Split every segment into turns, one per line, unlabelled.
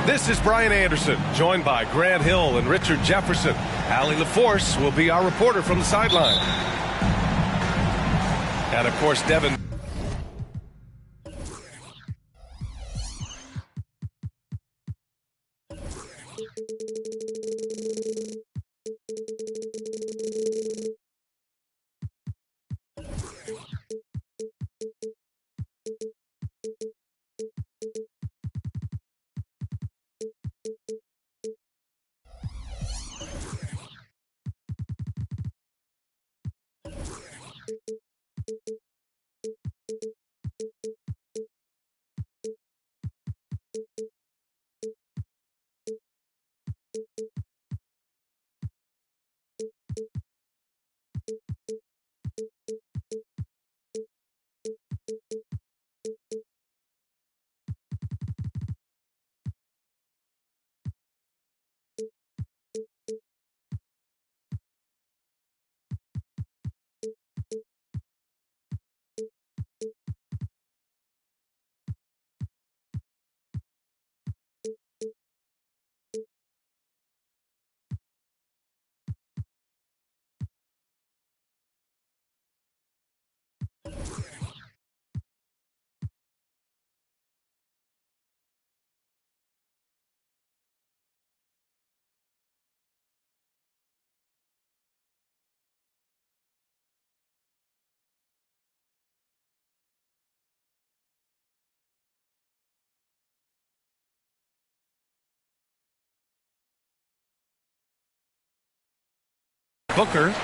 This is Brian Anderson, joined by Grant Hill and Richard Jefferson. Allie LaForce will be our reporter from the sideline. And, of course, Devin. Booker.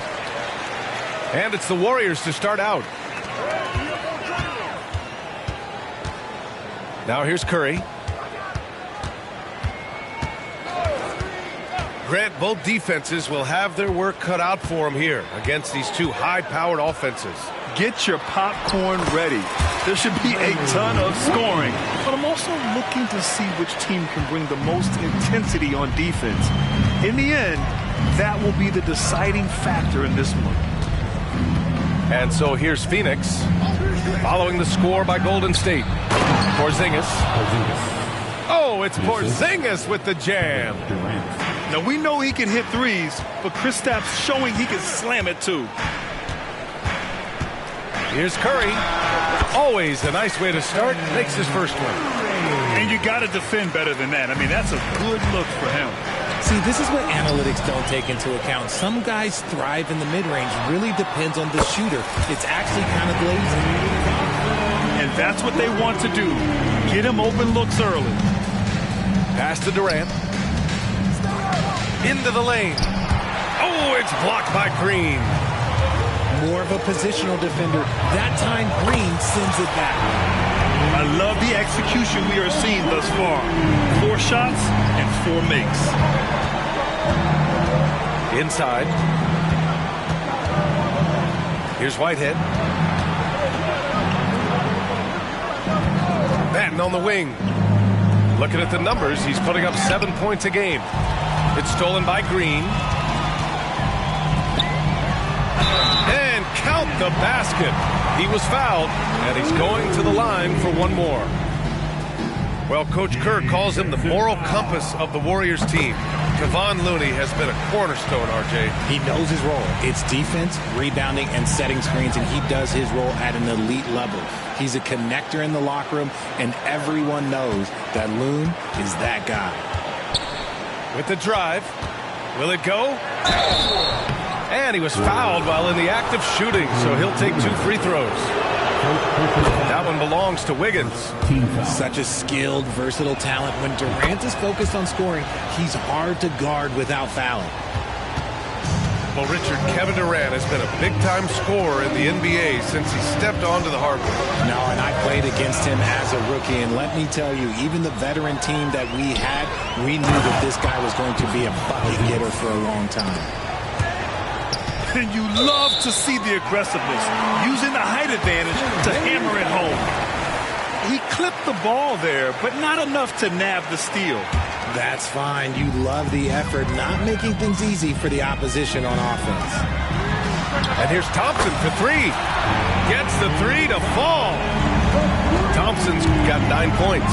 And it's the Warriors to start out. Now here's Curry. Grant, both defenses will have their work cut out for them here against these two high-powered offenses.
Get your popcorn ready. There should be a ton of scoring. But I'm also looking to see which team can bring the most intensity on defense. In the end, that will be the deciding factor in this one.
And so here's Phoenix, following the score by Golden State. Porzingis. Oh, it's Porzingis with the jam.
Now, we know he can hit threes, but Kristaps showing he can slam it too.
Here's Curry. Always a nice way to start. Makes his first one.
And you got to defend better than that. I mean, that's a good look for him.
See, this is what analytics don't take into account. Some guys thrive in the mid-range. Really depends on the shooter. It's actually kind of lazy.
And that's what they want to do. Get him open looks early.
Pass to Durant. Into the lane. Oh, it's blocked by Green.
More of a positional defender. That time, Green sends it back.
I love the execution we are seeing thus far. 4 shots and 4 makes.
Inside. Here's Whitehead. Batten on the wing. Looking at the numbers, he's putting up 7 points a game. It's stolen by Green. And count the basket. He was fouled, and he's going to the line for one more. Well, Coach Kerr calls him the moral compass of the Warriors team. Kevon Looney has been a cornerstone, RJ.
He knows his role. It's defense, rebounding, and setting screens, and he does his role at an elite level. He's a connector in the locker room, and everyone knows that Loon is that guy.
With the drive. Will it go? And he was fouled while in the act of shooting, so he'll take 2 free throws. That one belongs to Wiggins.
Such a skilled, versatile talent. When Durant is focused on scoring, he's hard to guard without fouling.
Well, Richard, Kevin Durant has been a big-time scorer in the NBA since he stepped onto the hardwood.
No, and I played against him as a rookie, and let me tell you, even the veteran team that we had, we knew that this guy was going to be a bucket getter for a long time.
And you love to see the aggressiveness, using the height advantage to hammer it home. He clipped the ball there, but not enough to nab the steal.
That's fine. You love the effort, not making things easy for the opposition on offense.
And here's Thompson for three. Gets the three to fall. Thompson's got 9 points.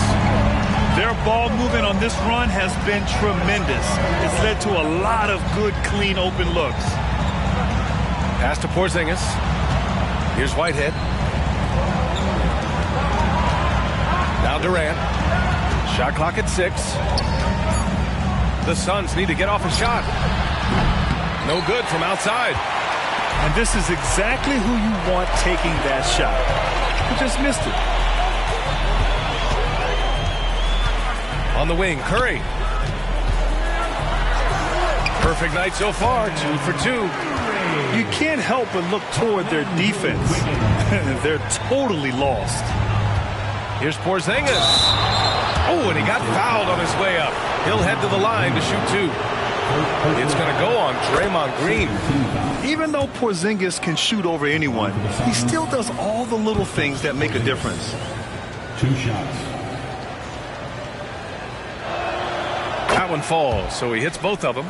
Their ball movement on this run has been tremendous. It's led to a lot of good, clean, open looks.
Pass to Porzingis. Here's Whitehead. Now Durant. Shot clock at 6. The Suns need to get off a shot. No good from outside.
And this is exactly who you want taking that shot. He just missed it.
On the wing, Curry. Perfect night so far, 2 for 2.
You can't help but look toward their defense. They're totally lost.
Here's Porzingis. Oh, and he got fouled on his way up. He'll head to the line to shoot 2. It's going to go on Draymond Green.
Even though Porzingis can shoot over anyone, he still does all the little things that make a difference.
2 shots.
That one falls, so he hits both of them.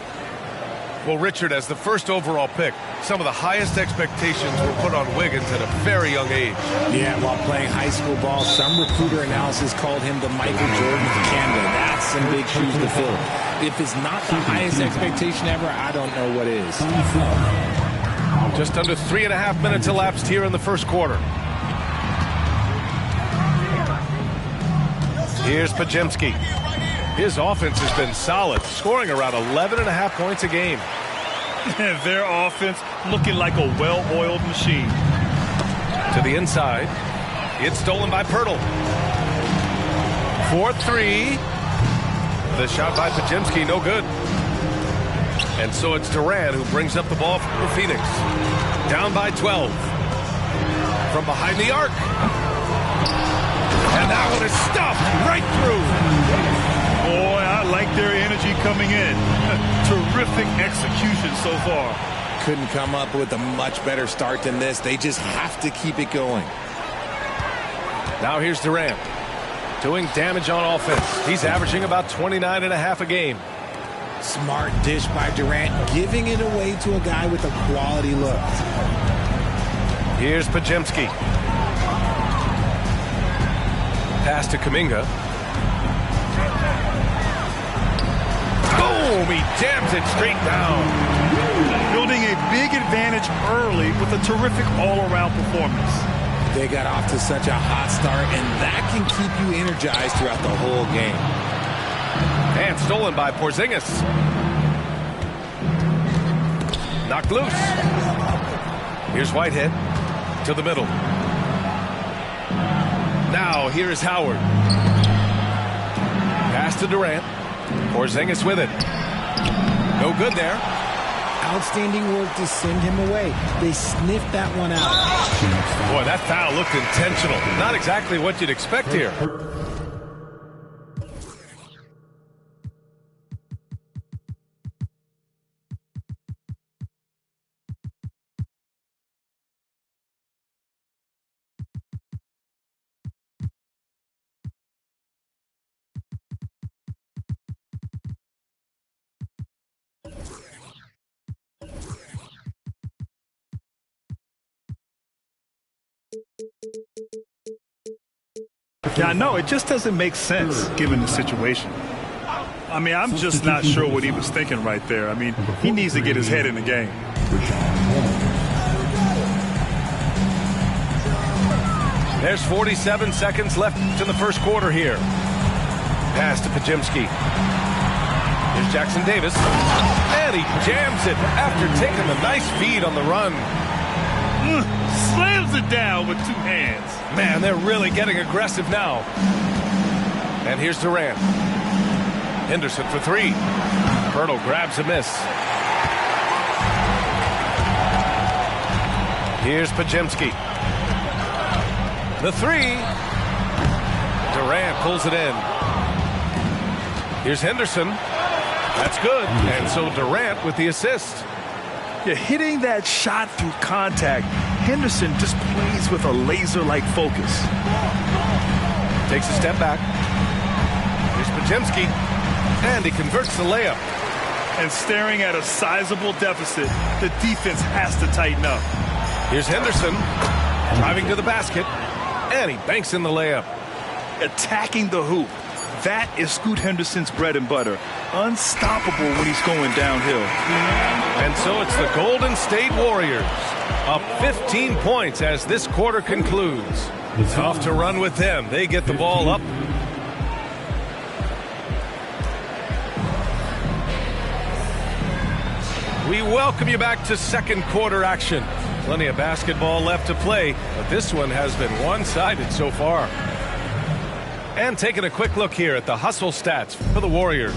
Well, Richard, as the first overall pick, some of the highest expectations were put on Wiggins at a very young age.
Yeah, while playing high school ball, some recruiter analysis called him the Michael Jordan of Canada. That's some big shoes to fill. If it's not the highest expectation ever, I don't know what is.
Just under 3.5 minutes elapsed here in the first quarter. Here's Podziemski. His offense has been solid, scoring around 11.5 points a game.
Their offense looking like a well-oiled machine.
To the inside. It's stolen by Pirtle. 4-3. The shot by Podziemski, no good. And so it's Durant who brings up the ball for Phoenix. Down by 12. From behind the arc. And that one is stuffed right through.
Boy, I like their energy coming in. Terrific execution so far.
Couldn't come up with a much better start than this. They just have to keep it going.
Now here's Durant. Doing damage on offense. He's averaging about 29.5 a game.
Smart dish by Durant, giving it away to a guy with a quality look.
Here's Podziemski. Pass to Kuminga. Boom! He jams it straight down.
Building a big advantage early with a terrific all-around performance.
They got off to such a hot start, and that can keep you energized throughout the whole game.
And stolen by Porzingis. Knocked loose. Here's Whitehead to the middle. Now here is Howard. Pass to Durant. Porzingis with it. No good there.
Outstanding work to send him away. They sniffed that one out.
Boy, that foul looked intentional. Not exactly what you'd expect here.
Yeah, I know. It just doesn't make sense given the situation. I mean, I'm just not sure what he was thinking right there. I mean, he needs to get his head in the game.
There's 47 seconds left in the first quarter here. Pass to Podziemski. Here's Jackson Davis. And he jams it after taking a nice feed on the run.
Slams it down with 2 hands.
Man, they're really getting aggressive now. And here's Durant. Henderson for 3. Pirtle grabs a miss. Here's Pajemski. The three. Durant pulls it in. Here's Henderson. That's good. And so Durant with the assist.
Yeah, hitting that shot through contact. Henderson just plays with a laser-like focus.
Takes a step back. Here's Pajemski. And he converts the layup.
And staring at a sizable deficit, the defense has to tighten up.
Here's Henderson. Driving to the basket. And he banks in the layup.
Attacking the hoop. That is Scoot Henderson's bread and butter. Unstoppable when he's going downhill.
And so it's the Golden State Warriors up 15 points as this quarter concludes. Tough to run with them. They get the ball up. We welcome you back to second quarter action. Plenty of basketball left to play, but this one has been one-sided so far. And taking a quick look here at the hustle stats for the Warriors.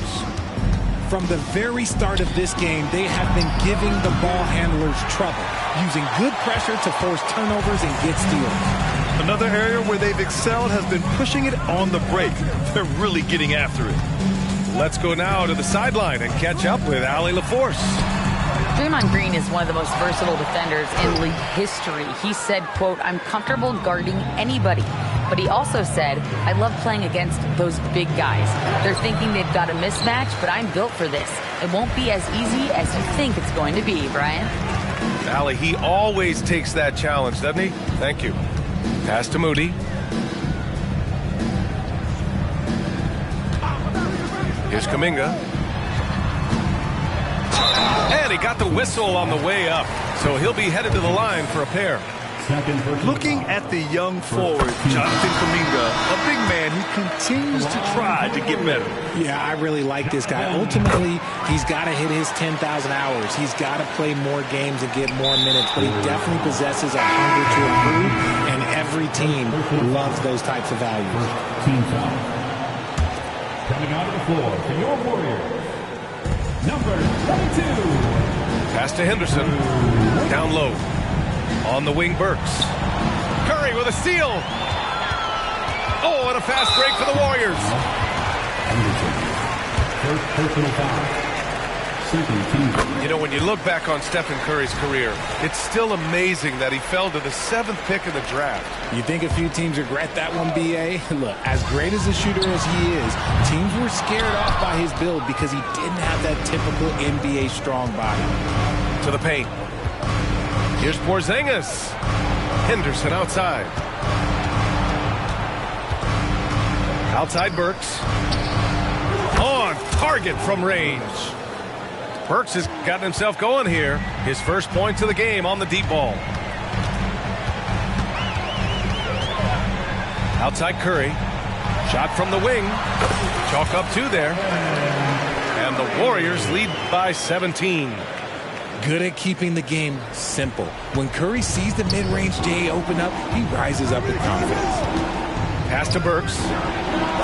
From the very start of this game, they have been giving the ball handlers trouble, using good pressure to force turnovers and get steals.
Another area where they've excelled has been pushing it on the break. They're really getting after it.
Let's go now to the sideline and catch up with Allie LaForce.
Draymond Green is one of the most versatile defenders in league history. He said, quote, "I'm comfortable guarding anybody." But he also said, "I love playing against those big guys. They're thinking they've got a mismatch, but I'm built for this. It won't be as easy as you think it's going to be," Brian.
Allie, he always takes that challenge, doesn't he? Thank you. Pass to Moody. Here's Kuminga. And he got the whistle on the way up, so he'll be headed to the line for a pair.
Looking at the young forward, Jonathan Kuminga, a big man who continues to try to get better.
Yeah, I really like this guy. Ultimately, he's got to hit his 10,000 hours. He's got to play more games and get more minutes, but he definitely possesses a hunger to improve, and every team loves those types of values.
Team foul. Coming out of the floor for your Warriors, number 22.
Pass to Henderson. Down low. On the wing, Burks. Curry with a steal. Oh, and a fast break for the Warriors.
Anderson. First personal foul. Second team.
You know, when you look back on Stephen Curry's career, it's still amazing that he fell to the 7th pick in the draft.
You think a few teams regret that one, B.A.? Look, as great as a shooter as he is, teams were scared off by his build because he didn't have that typical NBA strong body.
To the paint. Here's Porzingis. Henderson outside. Outside Burks. On target from range. Burks has gotten himself going here. His first points of the game on the deep ball. Outside Curry. Shot from the wing. Chalk up 2 there. And the Warriors lead by 17.
Good at keeping the game simple. When Curry sees the mid-range J open up, he rises up with confidence.
Pass to Burks.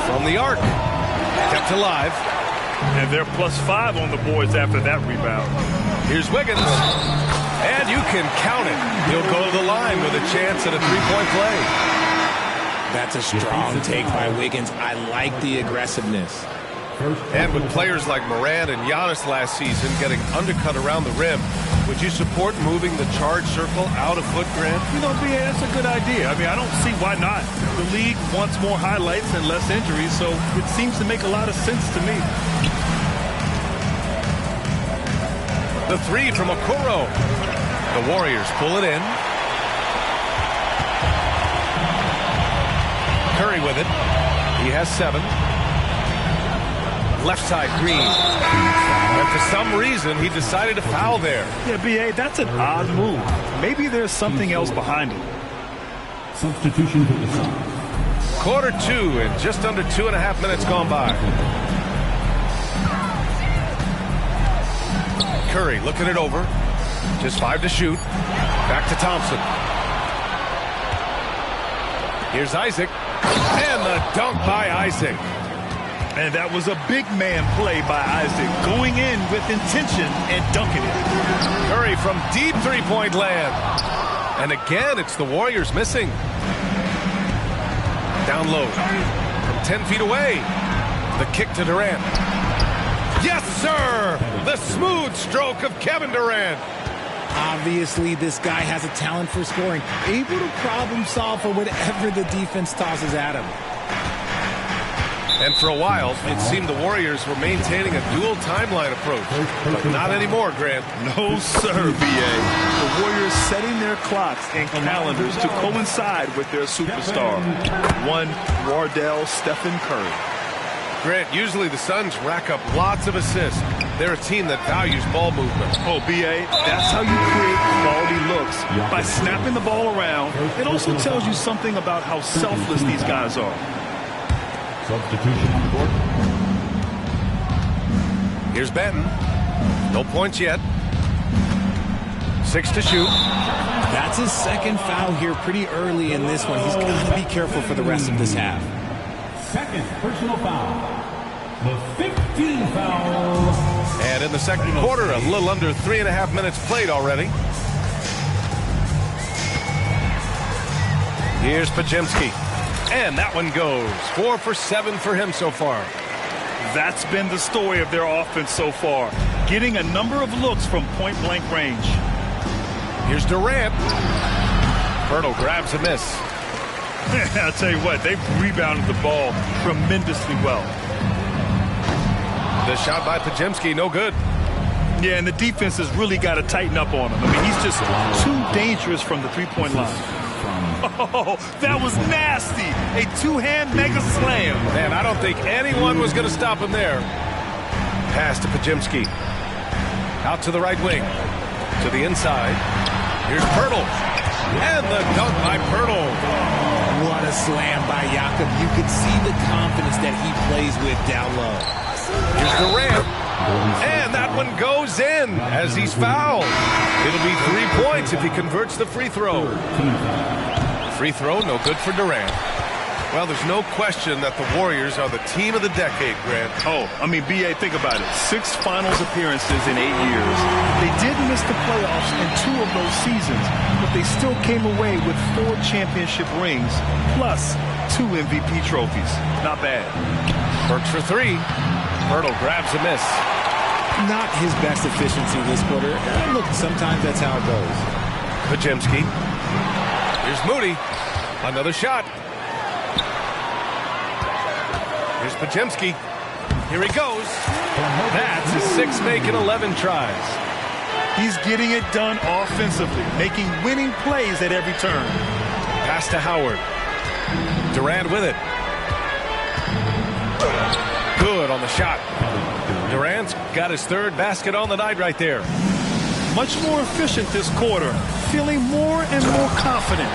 From the arc. Kept alive.
And they're +5 on the boards after that rebound.
Here's Wiggins. And you can count it. He'll go to the line with a chance at a three-point play.
That's a strong take by Wiggins. I like the aggressiveness.
And with players like Morant and Giannis last season getting undercut around the rim, would you support moving the charge circle out a foot, Grant?
You know, BA, that's a good idea. I mean, I don't see why not. The league wants more highlights and less injuries, so it seems to make a lot of sense to me.
The three from Okoro. The Warriors pull it in. Curry with it. He has 7. Left side, Green. And for some reason, he decided to foul there.
Yeah, BA, that's an odd move. Maybe there's something else behind it.
Substitution for the Suns.
Quarter 2 and just under 2.5 minutes gone by. Curry looking it over. Just 5 to shoot. Back to Thompson. Here's Isaac. And the dunk by Isaac.
And that was a big man play by Isaac, going in with intention and dunking it.
Curry from deep three-point land. And again, it's the Warriors missing. Down low from 10 feet away. The kick to Durant. Yes, sir! The smooth stroke of Kevin Durant.
Obviously, this guy has a talent for scoring, able to problem solve for whatever the defense tosses at him.
And for a while, it seemed the Warriors were maintaining a dual timeline approach. But not anymore, Grant.
No, sir, B.A. The Warriors setting their clocks and calendars to coincide with their superstar. One, Wardell Stephen Curry.
Grant, usually the Suns rack up lots of assists. They're a team that values ball movement.
Oh, B.A., that's how you create quality looks. By snapping the ball around, it also tells you something about how selfless these guys are.
Substitution on the court.
Here's Benton. No points yet. 6 to shoot.
That's his second foul here pretty early in this one. He's got to be careful for the rest of this half.
Second personal foul. The 15th foul.
And in the second quarter, a little under 3.5 minutes played already. Here's Podziemski. And that one goes. 4 for 7 for him so far.
That's been the story of their offense so far. Getting a number of looks from point-blank range.
Here's Durant. Pirtle grabs a miss.
I'll tell you what, they've rebounded the ball tremendously well.
The shot by Podziemski, no good.
Yeah, and the defense has really got to tighten up on him. I mean, he's just too dangerous from the three-point line. Oh, that was nasty. A two-hand mega slam.
Man, I don't think anyone was going to stop him there. Pass to Podziemski. Out to the right wing. To the inside. Here's Pirtle. And the dunk by Pirtle.
What a slam by Jakob. You could see the confidence that he plays with down low.
Here's Durant. And that one goes in as he's fouled. It'll be 3 points if he converts the free throw. Free throw, no good for Durant. Well, there's no question that the Warriors are the team of the decade, Grant.
Oh, I mean, B.A., think about it. 6 finals appearances in 8 years. They did miss the playoffs in 2 of those seasons, but they still came away with 4 championship rings, plus 2 MVP trophies. Not bad.
Works for 3. Pirtle grabs a miss.
Not his best efficiency this quarter. Look, sometimes that's how it goes.
Podziemski. Here's Moody. Another shot. Here's Podziemski. Here he goes. That's his 6th make in 11 tries.
He's getting it done offensively, making winning plays at every turn.
Pass to Howard. Durant with it. Good on the shot. Durant's got his 3rd basket on the night right there.
Much more efficient this quarter, feeling more and more confident.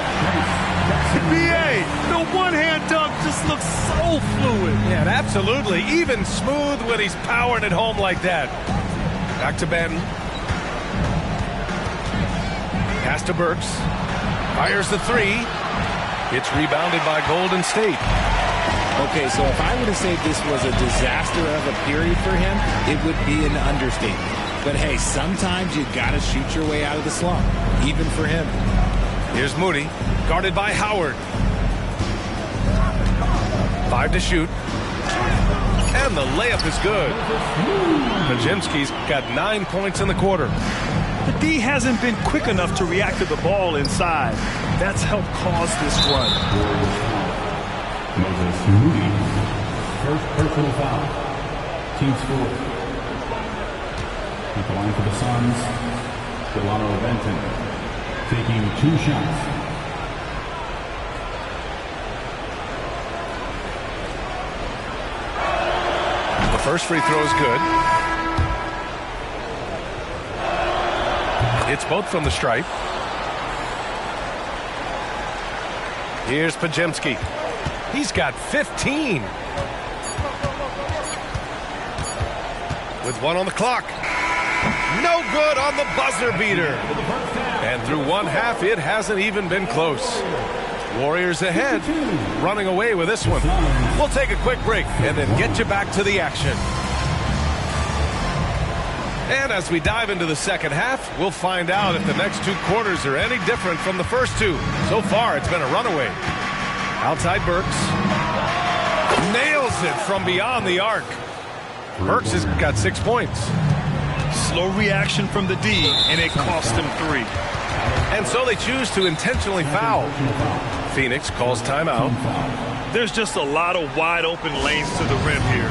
B.A., the one-hand dunk just looks so fluid.
Yeah, absolutely. Even smooth when he's powering it home like that. Back to Benton. Pass to Burks. Fires the 3. It's rebounded by Golden State.
Okay, so if I were to say this was a disaster of a period for him, it would be an understatement. But hey, sometimes you gotta shoot your way out of the slump, even for him.
Here's Moody, guarded by Howard. 5 to shoot. And the layup is good. Podziemski's got 9 points in the quarter.
The D hasn't been quick enough to react to the ball inside. That's helped cause this run.
Moses Moody, first personal foul. Team score. At the line for the Suns, Delano Benton taking 2 shots.
The first free throw is good. It's both from the stripe. Here's Podziemski. He's got 15. With 1 on the clock. No good on the buzzer beater. And through 1 half, it hasn't even been close. Warriors ahead, running away with this one. We'll take a quick break and then get you back to the action. And as we dive into the second half, we'll find out if the next 2 quarters are any different from the first 2. So far, it's been a runaway. Outside Burks. Nails it from beyond the arc. Burks has got 6 points.
Slow reaction from the D, and it cost him 3.
And so they choose to intentionally foul. Phoenix calls timeout.
There's just a lot of wide open lanes to the rim here.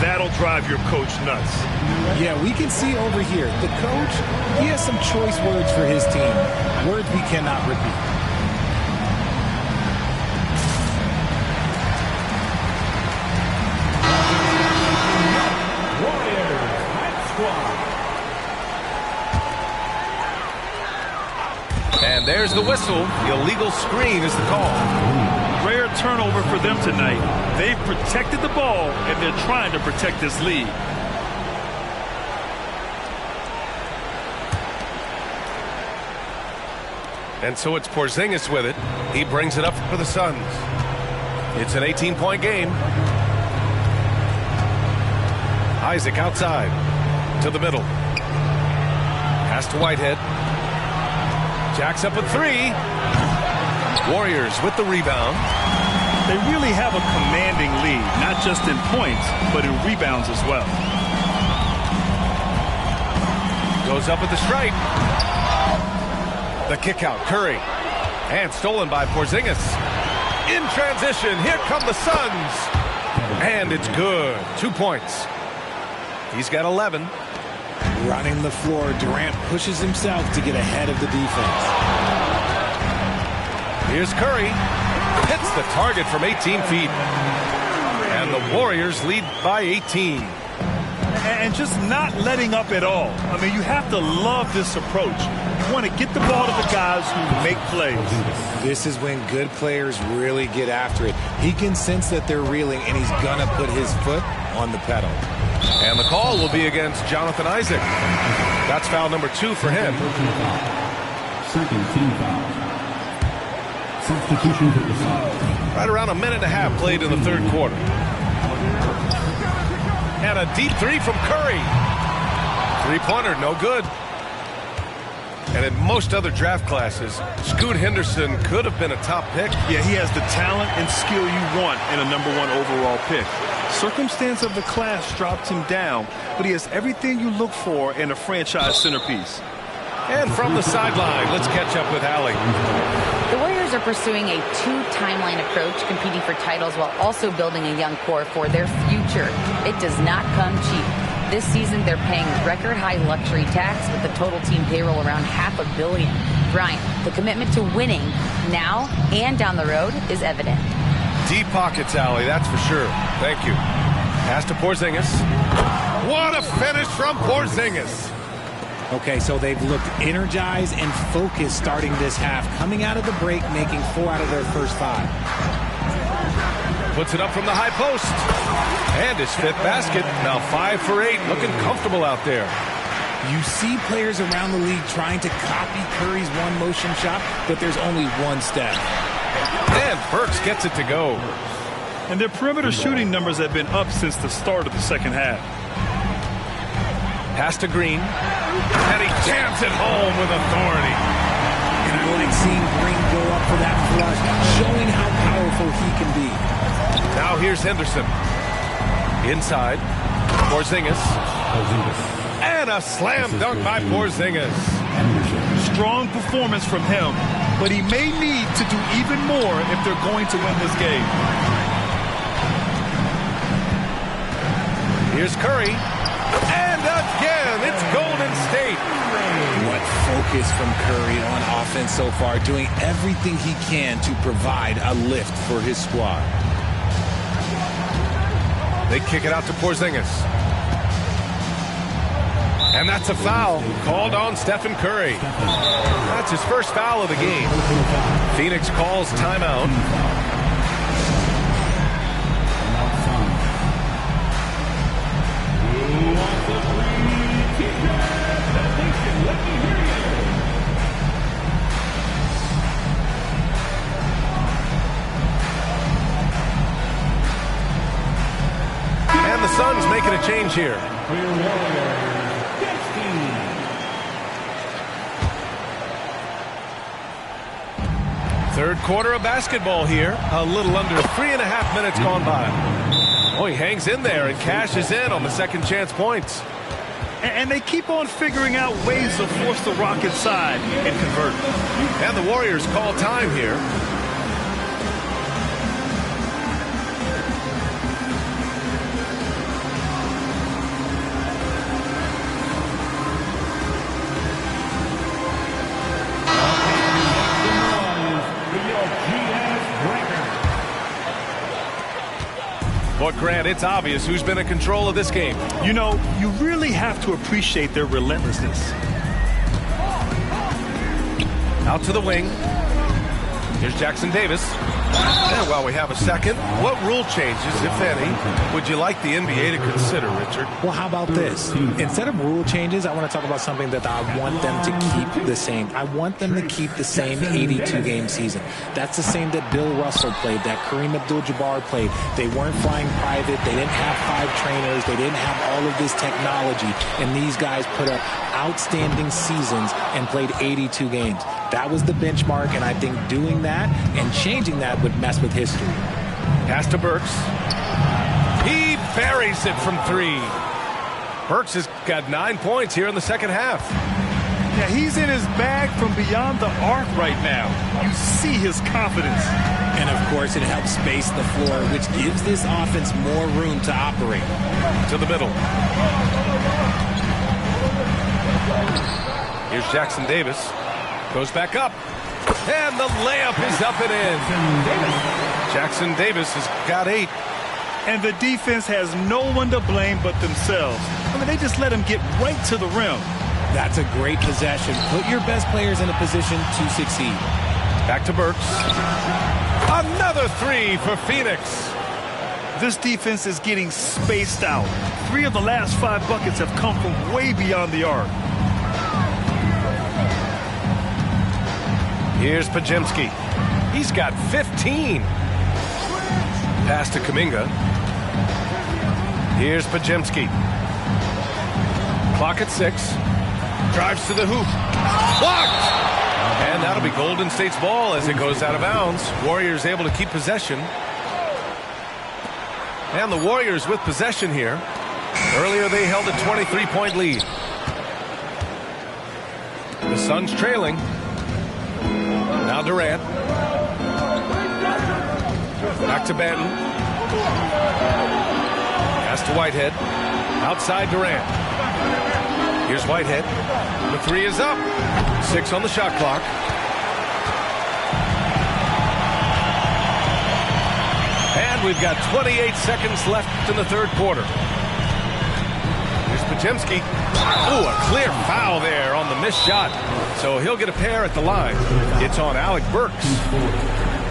That'll drive your coach nuts.
Yeah, we can see over here, the coach, he has some choice words for his team. Words we cannot repeat.
And there's the whistle. The illegal screen is the call.
Rare turnover for them tonight. They've protected the ball, and they're trying to protect this lead.
And so it's Porzingis with it. He brings it up for the Suns. It's an 18-point game. Isaac outside to the middle. Pass to Whitehead. Jacks up a 3. Warriors with the rebound.
They really have a commanding lead, not just in points, but in rebounds as well.
Goes up at the stripe. The kick out, Curry. And stolen by Porzingis. In transition, here come the Suns. And it's good. 2 points. He's got 11.
Running the floor, Durant pushes himself to get ahead of the defense.
Here's Curry. Hits the target from 18 feet. And the Warriors lead by 18.
And just not letting up at all. I mean, you have to love this approach. You want to get the ball to the guys who make plays.
This is when good players really get after it. He can sense that they're reeling, and he's going to put his foot on the pedal.
And the call will be against Jonathan Isaac. That's foul number 2 for him.
Second team foul. Substitution for the Suns.
Right around a minute and a half played in the third quarter. And a deep 3 from Curry. 3-pointer, no good. And in most other draft classes, Scoot Henderson could have been a top pick.
Yeah, he has the talent and skill you want in a #1 overall pick. Circumstance of the class dropped him down, but he has everything you look for in a franchise centerpiece.
And from the sideline, let's catch up with Allie.
The Warriors are pursuing a 2-timeline approach, competing for titles while also building a young core for their future. It does not come cheap. This season, they're paying record-high luxury tax with the total team payroll around $500 million. Brian, the commitment to winning now and down the road is evident.
Deep pockets, Allie, that's for sure. Thank you. Pass to Porzingis. What a finish from Porzingis.
Okay, so they've looked energized and focused starting this half, coming out of the break, making 4 out of their first 5.
Puts it up from the high post. And his 5th basket. Now 5 for 8. Looking comfortable out there.
You see players around the league trying to copy Curry's one-motion shot, but there's only one step.
And Burks gets it to go.
And their perimeter shooting numbers have been up since the start of the second half.
Pass to Green. And he jams it home with authority.
And I like seeing Green go up for that flush, showing how powerful he can be.
Now here's Henderson. Inside. Porzingis. And a slam dunk by Porzingis.
Strong performance from him, but he may need to do even more if they're going to win this game.
Here's Curry. And again, it's Golden State.
What focus from Curry on offense so far, doing everything he can to provide a lift for his squad.
They kick it out to Porzingis. And that's a foul called on Stephen Curry. That's his first foul of the game. Phoenix calls timeout. And the Suns making a change here. Third quarter of basketball here. A little under 3.5 minutes gone by. Oh, he hangs in there and cashes in on the second chance points.
And they keep on figuring out ways to force the Rock inside and convert.
And the Warriors call time here. But Grant, it's obvious who's been in control of this game.
You know, you really have to appreciate their relentlessness.
Out to the wing. Here's Jackson Davis. And while we have a second, what rule changes, if any, would you like the NBA to consider, Richard?
Well, how about this? Instead of rule changes, I want to talk about something that I want them to keep the same. I want them to keep the same 82-game season. That's the same that Bill Russell played, that Kareem Abdul-Jabbar played. They weren't flying private. They didn't have 5 trainers. They didn't have all of this technology. And these guys put up outstanding seasons and played 82 games. That was the benchmark, and I think doing that and changing that would mess with history.
Pass to Burks. He buries it from 3. Burks has got 9 points here in the second half.
Yeah, he's in his bag from beyond the arc right now. You see his confidence.
And, of course, it helps space the floor, which gives this offense more room to operate.
To the middle. Here's Jackson Davis. Goes back up. And the layup is up and in. Jackson Davis has got 8.
And the defense has no one to blame but themselves. I mean, they just let him get right to the rim.
That's a great possession. Put your best players in a position to succeed.
Back to Burks. Another 3 for Phoenix.
This defense is getting spaced out. 3 of the last 5 buckets have come from way beyond the arc.
Here's Pajemski. He's got 15. Pass to Kuminga. Here's Pajemski. Clock at 6. Drives to the hoop. Blocked! And that'll be Golden State's ball as it goes out of bounds. Warriors able to keep possession. And the Warriors with possession here. Earlier they held a 23-point lead. The Suns trailing. Now Durant. Back to Banton. Pass to Whitehead. Outside Durant. Here's Whitehead. The 3 is up. 6 on the shot clock. And we've got 28 seconds left in the third quarter. Here's Pajemski. Ooh, a clear foul there on the missed shot. So he'll get a pair at the line. It's on Alec Burks.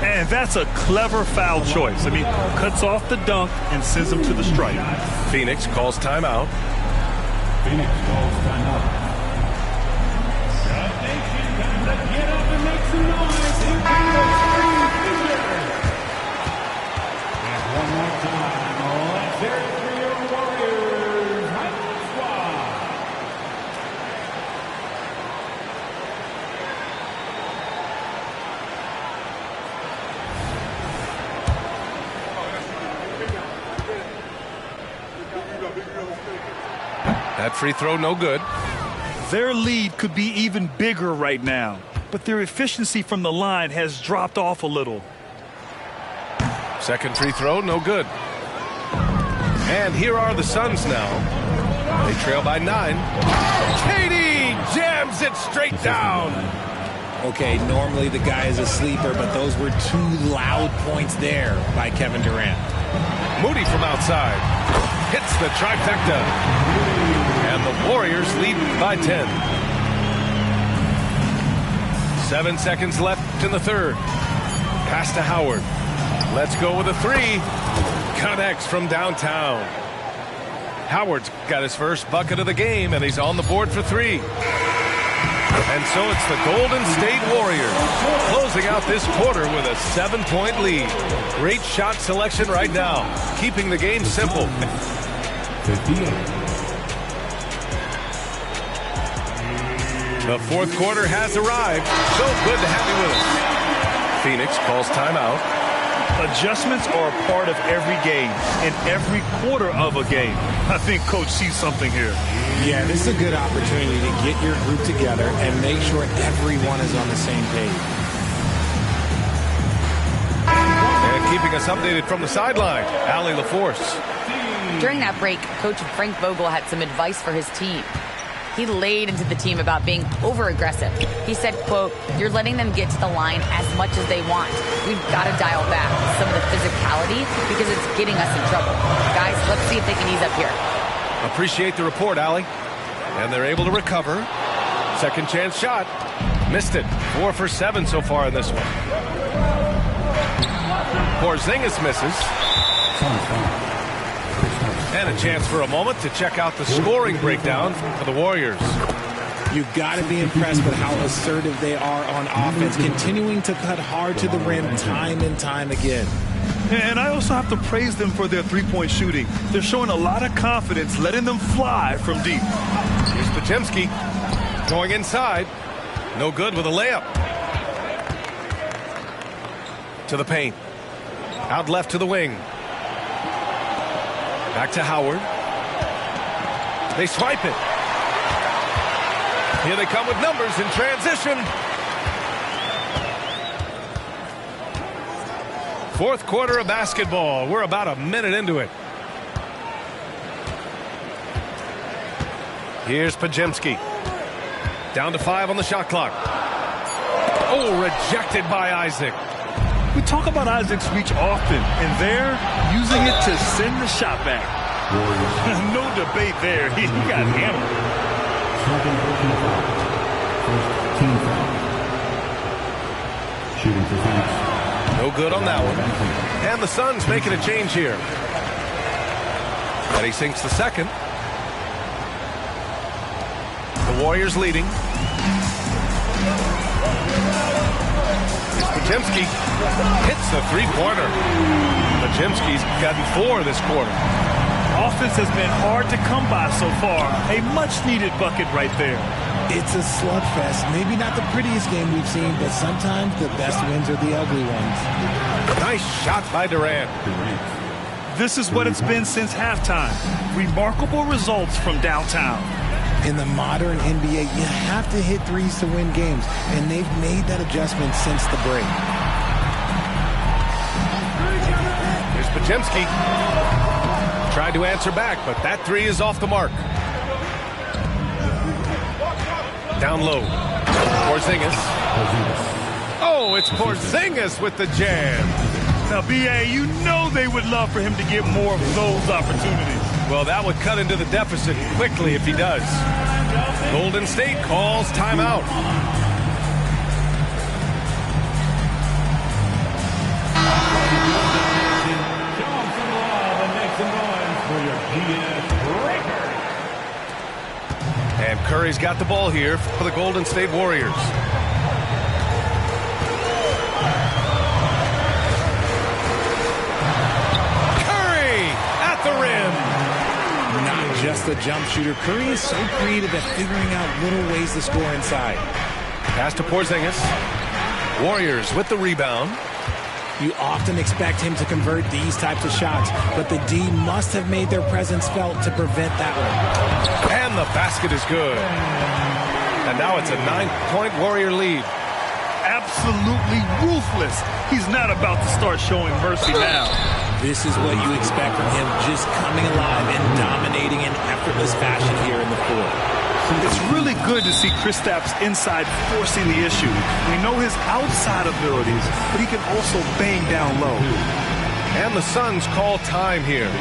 And that's a clever foul choice. I mean, cuts off the dunk and sends him to the stripe.
Phoenix calls timeout.
Phoenix calls timeout. The nation got to get up and make some noise. And one more time, let's hear it for your Warriors. Hype Squad.
That free throw no good.
Their lead could be even bigger right now, but their efficiency from the line has dropped off a little.
Second free throw no good. And here are the Suns now. They trail by 9. Katie jams it straight down.
Okay, normally the guy is a sleeper, but those were 2 loud points there by Kevin Durant.
Moody from outside. Hits the trifecta. And the Warriors lead by 10. 7 seconds left in the third. Pass to Howard. Let's go with a 3. Connects from downtown. Howard's got his first bucket of the game, and he's on the board for 3. And so it's the Golden State Warriors closing out this quarter with a 7-point lead. Great shot selection right now, keeping the game simple. The fourth quarter has arrived. So good to have you with us. Phoenix calls timeout.
Adjustments are a part of every game and every quarter of a game. I think Coach sees something here.
Yeah, this is a good opportunity to get your group together and make sure everyone is on the same page.
And keeping us updated from the sideline, Allie LaForce.
During that break, Coach Frank Vogel had some advice for his team. He laid into the team about being over-aggressive. He said, quote, "You're letting them get to the line as much as they want. We've got to dial back some of the physicality because it's getting us in trouble. Guys, let's see if they can ease up here."
Appreciate the report, Allie. And they're able to recover. Second chance shot. Missed it. 4 for 7 so far in this one. Porzingis misses. And a chance for a moment to check out the scoring breakdown for the Warriors.
You've got to be impressed with how assertive they are on offense, continuing to cut hard to the rim time and time again.
And I also have to praise them for their three-point shooting. They're showing a lot of confidence, letting them fly from deep.
Here's Podziemski going inside. No good with a layup. To the paint. Out left to the wing. Back to Howard. They swipe it. Here they come with numbers in transition. Fourth quarter of basketball. We're about a minute into it. Here's Podziemski. Down to 5 on the shot clock. Oh, rejected by Isaac.
We talk about Isaac's reach often, and they're using it to send the shot back. No debate there. He got hammered.
Shooting for Phoenix.
No good on that one. And the Suns making a change here. And he sinks the second. The Warriors leading. Podziemski hits the three-pointer. Podziemski's gotten 4 this quarter.
Offense has been hard to come by so far. A much-needed bucket right there.
It's a slugfest. Maybe not the prettiest game we've seen, but sometimes the best wins are the ugly ones.
Nice shot by Durant.
This is what it's been since halftime. Remarkable results from downtown.
In the modern NBA, you have to hit threes to win games, and they've made that adjustment since the break.
Here's Podziemski. Tried to answer back, but that three is off the mark. Down low. Porzingis. Oh, it's Porzingis with the jam.
Now, B.A., you know they would love for him to get more of those opportunities.
Well, that would cut into the deficit quickly if he does. Golden State calls timeout. And Curry's got the ball here for the Golden State Warriors. The rim.
Not just a jump shooter. Curry is so creative at figuring out little ways to score inside.
Pass to Porzingis. Warriors with the rebound.
You often expect him to convert these types of shots, but the D must have made their presence felt to prevent that one.
And the basket is good. And now it's a 9-point Warrior lead.
Absolutely ruthless. He's not about to start showing mercy now.
This is what you expect from him, just coming alive and dominating in effortless fashion here in the fourth.
It's really good to see Kristaps inside forcing the issue. We know his outside abilities, but he can also bang down low.
And the Suns call time here.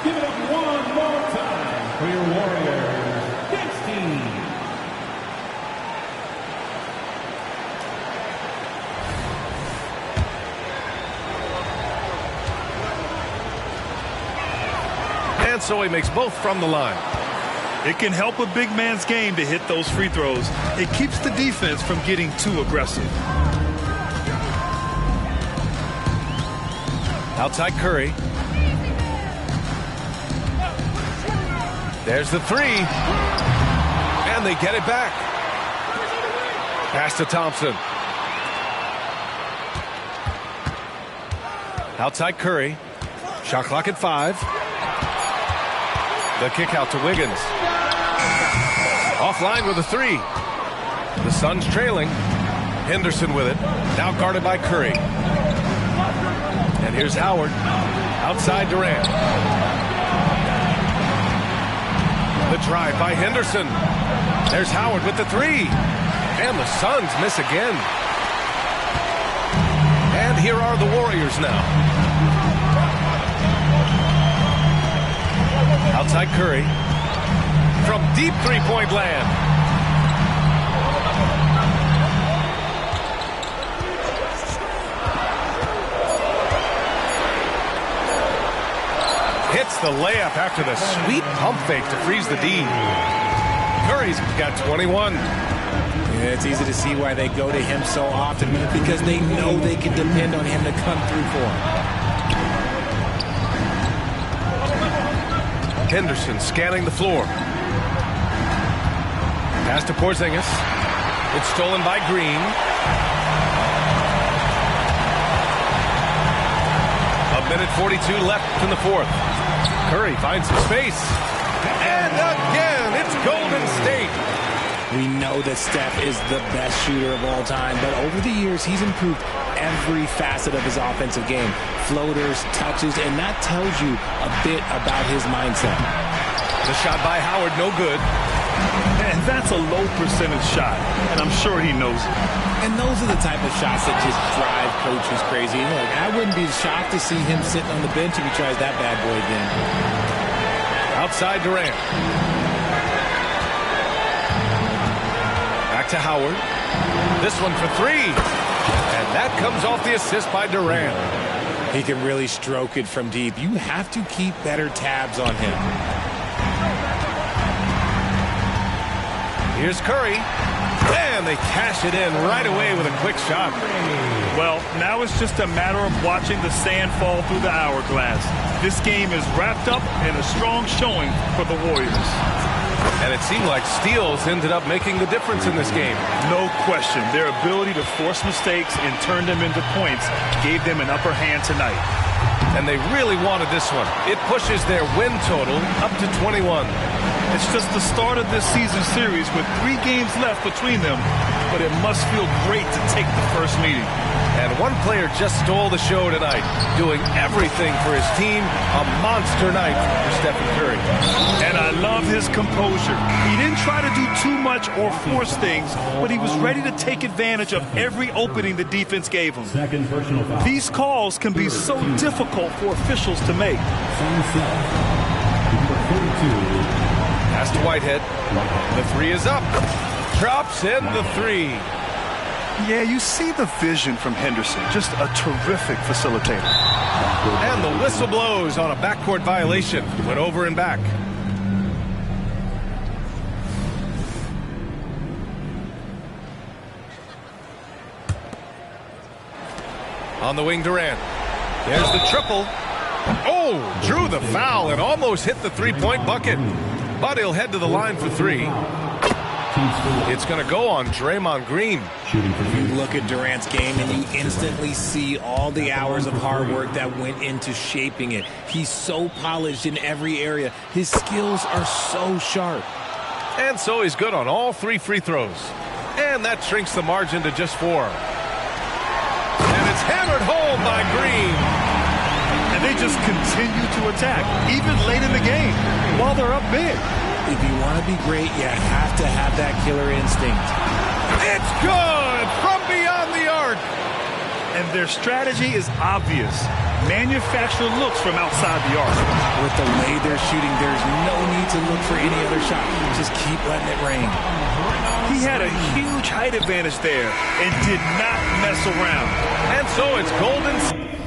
Give it up one more time for your Warriors. 16.
And so he makes both from the line.
It can help a big man's game to hit those free throws. It keeps the defense from getting too aggressive. Outside
Curry. There's the three. And they get it back. Pass to Thompson. Outside Curry. Shot clock at 5. The kick out to Wiggins. Offline with a 3. The Suns trailing. Henderson with it. Now guarded by Curry. And here's Howard. Outside Durant. The drive by Henderson. There's Howard with the 3. And the Suns miss again. And here are the Warriors now. Outside Curry. From deep three-point land. Hits the layup after the sweet pump fake to freeze the D. Curry's got 21.
Yeah, it's easy to see why they go to him so often, because they know they can depend on him to come through for them.
Henderson scanning the floor. Pass to Porzingis. It's stolen by Green. A minute 42 left in the fourth. Curry finds some space. And again, it's Golden State.
We know that Steph is the best shooter of all time, but over the years, he's improved every facet of his offensive game. Floaters, touches, and that tells you a bit about his mindset.
The shot by Howard, no good.
And that's a low percentage shot, and I'm sure he knows it.
And those are the type of shots that just drive coaches crazy. And look, I wouldn't be shocked to see him sitting on the bench if he tries that bad boy again.
Outside Durant. Back to Howard. This one for 3. And that comes off the assist by Durant.
He can really stroke it from deep. You have to keep better tabs on him.
Here's Curry. And they cash it in right away with a quick shot.
Well, now it's just a matter of watching the sand fall through the hourglass. This game is wrapped up in a strong showing for the Warriors.
And it seemed like steals ended up making the difference in this game.
No question. Their ability to force mistakes and turn them into points gave them an upper hand tonight.
And they really wanted this one. It pushes their win total up to 21.
It's just the start of this season series with 3 games left between them, but it must feel great to take the first meeting.
And one player just stole the show tonight, doing everything for his team. A monster night for Stephen Curry.
And I love his composure. He didn't try to do too much or force things, but he was ready to take advantage of every opening the defense gave him.
Second personal foul.
These calls can be so difficult for officials to make.
Number 42.
Pass to Whitehead. The 3 is up. Drops in the 3.
Yeah, you see the vision from Henderson. Just a terrific facilitator.
And the whistle blows on a backcourt violation. Went over and back. On the wing, Durant. There's the triple. Oh, drew the foul and almost hit the three-point bucket. But he'll head to the line for 3. It's going to go on Draymond Green.
You look at Durant's game and you instantly see all the hours of hard work that went into shaping it. He's so polished in every area. His skills are so sharp.
And so he's good on all 3 free throws. And that shrinks the margin to just 4. And it's hammered home by Green.
And they just continue to attack, even late in the game, while they're up big.
If you want to be great, you have to have that killer instinct.
It's good from beyond the arc.
And their strategy is obvious. Manufacture looks from outside the arc.
With the way they're shooting, there's no need to look for any other shot. Just keep letting it rain.
He had a huge height advantage there and did not mess around.
And so it's Golden State.